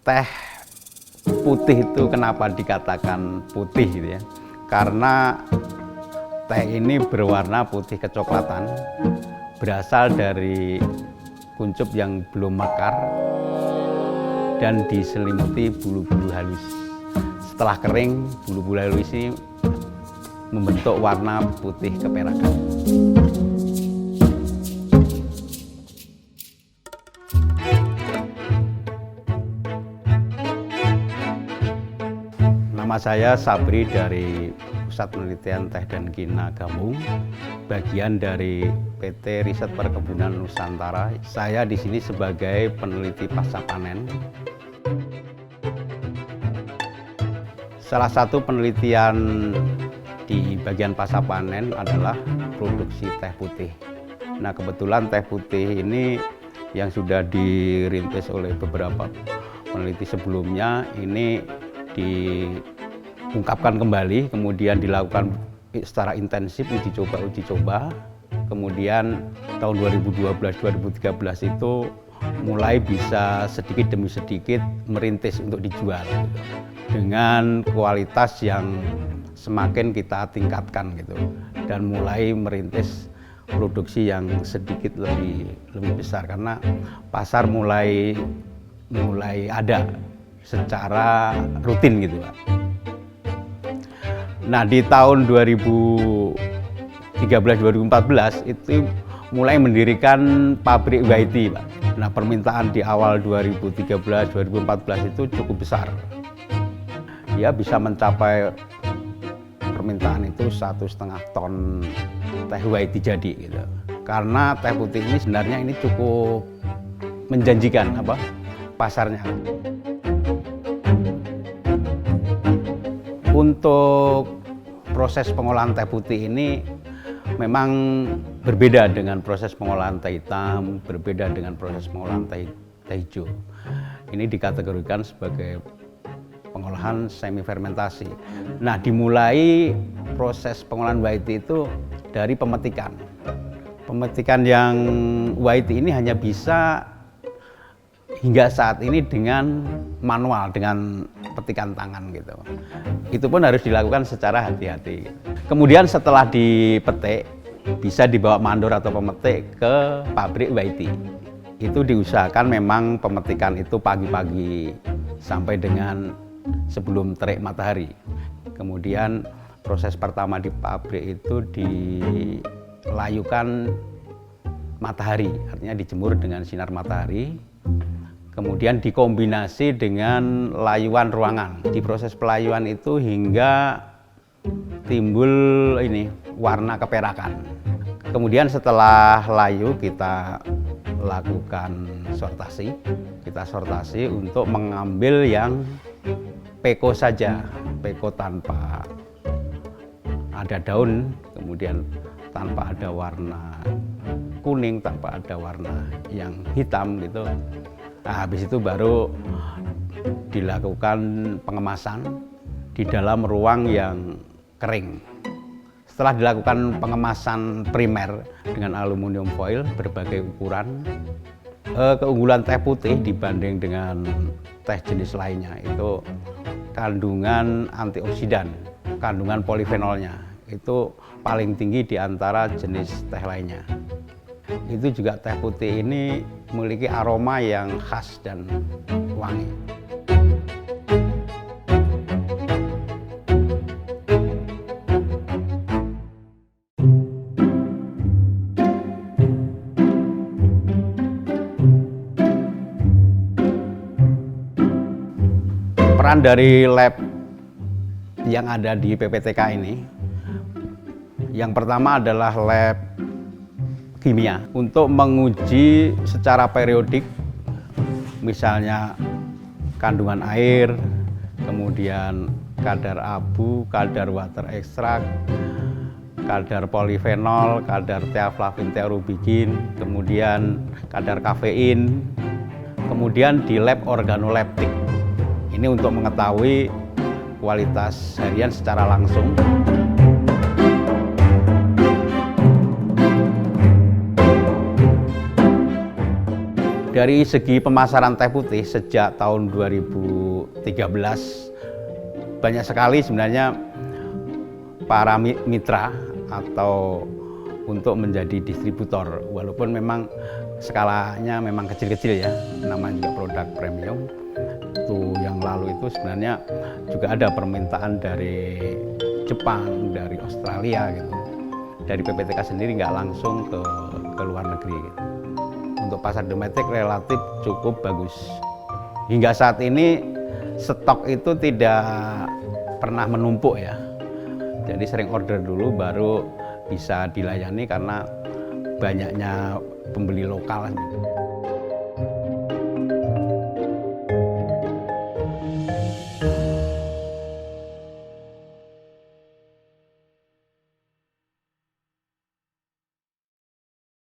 Teh putih itu kenapa dikatakan putih gitu ya? Karena teh ini berwarna putih kecoklatan, berasal dari kuncup yang belum mekar dan diselimuti bulu-bulu halus. Setelah kering, bulu-bulu halus ini membentuk warna putih keperakan. Nama saya Sabri dari Pusat Penelitian Teh dan Kina Gambung, bagian dari PT Riset Perkebunan Nusantara. Saya di sini sebagai peneliti pasca panen. Salah satu penelitian di bagian pasca panen adalah produksi teh putih. Nah, kebetulan teh putih ini yang sudah dirintis oleh beberapa peneliti sebelumnya ini diungkapkan kembali, kemudian dilakukan secara intensif uji coba. Kemudian tahun 2012-2013 itu mulai bisa sedikit demi sedikit merintis untuk dijual gitu. Dengan kualitas yang semakin kita tingkatkan gitu, dan mulai merintis produksi yang sedikit lebih besar karena pasar mulai ada secara rutin gitu Pak. Nah, di tahun 2013-2014 itu mulai mendirikan pabrik YT Pak. Nah, permintaan di awal 2013-2014 itu cukup besar. Dia bisa mencapai permintaan itu 1,5 ton teh YT jadi gitu. Karena teh putih ini sebenarnya ini cukup menjanjikan pasarnya. Untuk proses pengolahan teh putih ini memang berbeda dengan proses pengolahan teh hitam, berbeda dengan proses pengolahan teh hijau. Ini dikategorikan sebagai pengolahan semi fermentasi. Nah, dimulai proses pengolahan YT itu dari pemetikan. Pemetikan yang YT ini hanya bisa hingga saat ini dengan manual, dengan petikan tangan gitu. Itu pun harus dilakukan secara hati-hati. Kemudian setelah dipetik, bisa dibawa mandor atau pemetik ke pabrik YT. Itu diusahakan memang pemetikan itu pagi-pagi sampai dengan sebelum terik matahari. Kemudian proses pertama di pabrik itu dilayukan matahari, artinya dijemur dengan sinar matahari. Kemudian dikombinasi dengan layuan ruangan. Di proses pelayuan itu hingga timbul warna keperakan. Kemudian setelah layu kita lakukan sortasi. Kita sortasi untuk mengambil yang peko saja, peko tanpa ada daun, kemudian tanpa ada warna kuning, tanpa ada warna yang hitam gitu. Nah, habis itu baru dilakukan pengemasan di dalam ruang yang kering. Setelah dilakukan pengemasan primer dengan aluminium foil berbagai ukuran, keunggulan teh putih dibanding dengan teh jenis lainnya itu kandungan antioksidan, kandungan polifenolnya itu paling tinggi di antara jenis teh lainnya. Itu juga teh putih ini memiliki aroma yang khas dan wangi. Peran dari lab yang ada di PPTK ini, yang pertama adalah lab kimia untuk menguji secara periodik, misalnya kandungan air, kemudian kadar abu, kadar water extract, kadar polifenol, kadar theaflavin, theorubicin, kemudian kadar kafein, kemudian di lab organoleptik. Ini untuk mengetahui kualitas harian secara langsung. Dari segi pemasaran teh putih sejak tahun 2013 banyak sekali sebenarnya para mitra atau untuk menjadi distributor, walaupun memang skalanya memang kecil-kecil ya, namanya juga produk premium. Itu yang lalu itu sebenarnya juga ada permintaan dari Jepang, dari Australia gitu. Dari PPTK sendiri nggak langsung ke luar negeri gitu. Untuk pasar domestik relatif cukup bagus. Hingga saat ini stok itu tidak pernah menumpuk ya. Jadi sering order dulu baru bisa dilayani karena banyaknya pembeli lokal.